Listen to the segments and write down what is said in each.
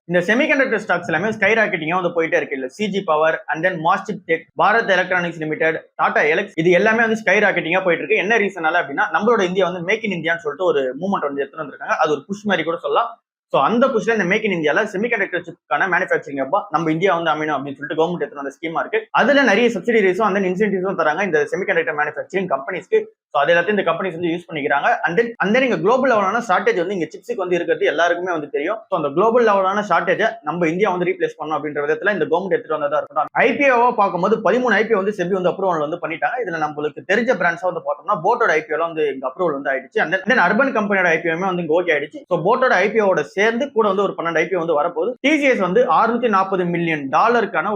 இந்த semiconductor stocks எல்லாமே ஸ்கை ராக்கெட்டிங்கா வந்து போயிட்டே இருக்கு. இல்ல CG power and then Mastek tech, Bharat Electronics Limited, Tata Elxsi, இது எல்லாமே வந்து ஸ்கை ராக்கெட்டிங்கா போயிட்டு இருக்கு. என்ன ரீசனால அப்படின்னா நம்மளோட இந்தியா வந்து மேக் இன் இந்தியான்னு சொல்லிட்டு ஒரு மூவ்மெண்ட் வந்து எடுத்துட்டு வந்திருக்காங்க. அது ஒரு புஷ் மாதிரி கூட சொல்லலாம். சோ அந்த புஷ்ல இந்த மேக் இன் இந்தியால செமிகண்டக்டர் சிப்கான மேனுஃபேக்சரிங் அப்பா நம்ம இந்தியா வந்து அமையணும் அப்படின்னு சொல்லிட்டு கவர்மெண்ட் எடுத்து வந்த ஸ்கீமா இருக்கு. அதுல நிறைய சப்சிடிஸும் அந்த இன்சென்டிவ்ஸும் தராங்க இந்த செமிகண்டக்டர் மேனுஃபேக்சரிங் கம்பெனிஸ்க்கு. சோ அது எல்லாத்தையும் இந்த கம்பெனிஸ் வந்து யூஸ் பண்ணிக்கிறாங்க. அண்ட் தென் இங்க குளோபல் லெவலான ஷார்டேஜ் வந்து இங்க சிப்ஸுக்கு வந்து இருக்கிறது எல்லாருக்குமே வந்து தெரியும். சோ அந்த குளோபல் லெவலான ஷார்டேஜை நம்ம இந்தியா வந்து ரீப்ளேஸ் பண்ணணும் அப்படின்ற விதத்துல இந்த கவர்மெண்ட் எடுத்துட்டு வந்ததா இருக்கட்டும். ஐபிஓவா பார்க்கும்போது 13 ஐபிஓ வந்து செபி வந்து அப்ரூவல் வந்து பண்ணிட்டாங்க. இதுல நம்மளுக்கு தெரிஞ்ச பிராண்ட்ஸா வந்து பார்த்தோம்னா போட்டோட ஐபிஓ வந்து இங்க அப்ரூவல் வந்து ஆயிடுச்சு. அண்ட் தென் அர்பன் கம்பெனியோட ஐபிஓமே வந்து இங்க ஓகே ஆயிடுச்சு. சோ போட்டோட ஐபிஓட சேர்ந்து கூட வந்து ஒரு 12 ஐபிஓ வந்து வரப்போகுது. டிசிஎஸ் வந்து $640 மில்லியன்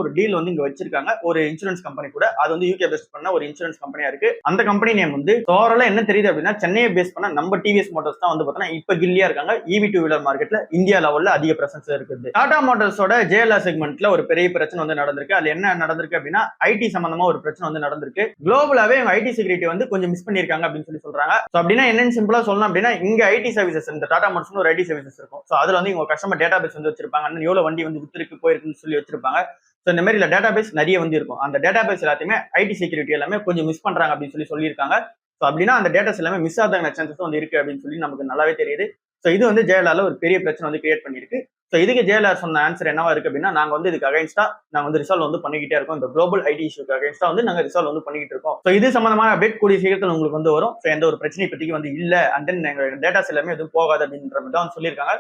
ஒரு டீல் வந்து இங்க வச்சிருக்காங்க ஒரு இன்சூரன்ஸ் கம்பெனி கூட. அது வந்து யூகே பேஸ் பண்ண ஒரு இன்சூரன்ஸ் கம்பெனியா இருக்கு. அந்த கம்பெனி நேம் வந்து ஓவராலா என்ன தெரியுது அப்படின்னா சென்னையை பேஸ் பண்ண நம்ம டிவிஎஸ் மோட்டார்ஸ் தான் வந்து பார்த்தோம்னா இப்ப கில்லியா இருக்காங்க. இவி டூ வீலர் மார்க்கெட்ல இந்தியா லெவல்ல அதிக பிரசன்ஸ் இருக்குது. டாடா மோட்டார்ஸோட ஜேஎல்ஆர் செக்மெண்ட்ல ஒரு பெரிய பிரச்சனை வந்து நடந்திருக்கு. அது என்ன நடந்திருக்கு அப்படின்னா ஐடி சம்பந்தமா ஒரு பிரச்சனை வந்து நடந்திருக்கு. குளோபலாவே ஐடி செக்யூரிட்டி வந்து கொஞ்சம் மிஸ் பண்ணிருக்காங்க அப்படின்னு சொல்லி சொல்றாங்க. அப்படின்னா என்னன்னு சிம்பிளா சொல்லணும் அப்படின்னா இங்க ஐடி சர்வீசஸ் இந்த டாடா மோட்டார்ஸ் ஒரு ஐடி சர்வீசஸ் இருக்கும். சோ அதுல வந்து இவங்க கஸ்டமர் டேட்டா பேஸ் வந்து வச்சிருப்பாங்க. எவ்வளவு வண்டி வந்து வித்துருக்கு போயிருக்குன்னு சொல்லி வச்சிருப்பாங்க. சோ இந்த மாதிரி டேட்டா பேஸ் நிறைய வந்து இருக்கும். அந்த டேட்டா பேஸ் எல்லாத்தையுமே ஐடி செக்யூரிட்டி எல்லாமே கொஞ்சம் மிஸ் பண்றாங்க அப்படின்னு சொல்லி சொல்லியிருக்காங்க. சோ அப்படின்னா அந்த டேட்டாஸ் எல்லாமே மிஸ் ஆகாத சான்சஸ் வந்து இருக்கு அப்படின்னு சொல்லி நமக்கு நல்லாவே தெரியுது. சோ இது வந்து ஜெயலலிதால ஒரு பெரிய பிரச்சனை வந்து கிரியேட் பண்ணிருக்கு. சோ இதுக்கு ஜெயலலிதா சொன்ன ஆன்சர் என்னவா இருக்கு அப்படின்னா நாங்க வந்து இதுக்கு அகைன்ஸ்டா நாங்க வந்து ரிசால்வ் வந்து பண்ணிக்கிட்டே இருக்கோம். இந்த குளோபல் ஐடி இஷ்யூக்கு அகைன்ஸ்டா வந்து நாங்க ரிசால்வ் வந்து பண்ணிக்கிட்டு இருக்கோம். சோ இது சம்பந்தமான அப்டேட் கூடிய சீக்கிரத்தில் உங்களுக்கு வந்து வரும். சோ எந்த ஒரு பிரச்சனை பத்திக்கு வந்து இல்ல அண்ட் தென் எங்க டேட்டாஸ் எல்லாமே எதுவும் போகாது அப்படின்ற மாதிரி தான் சொல்லியிருக்காங்க.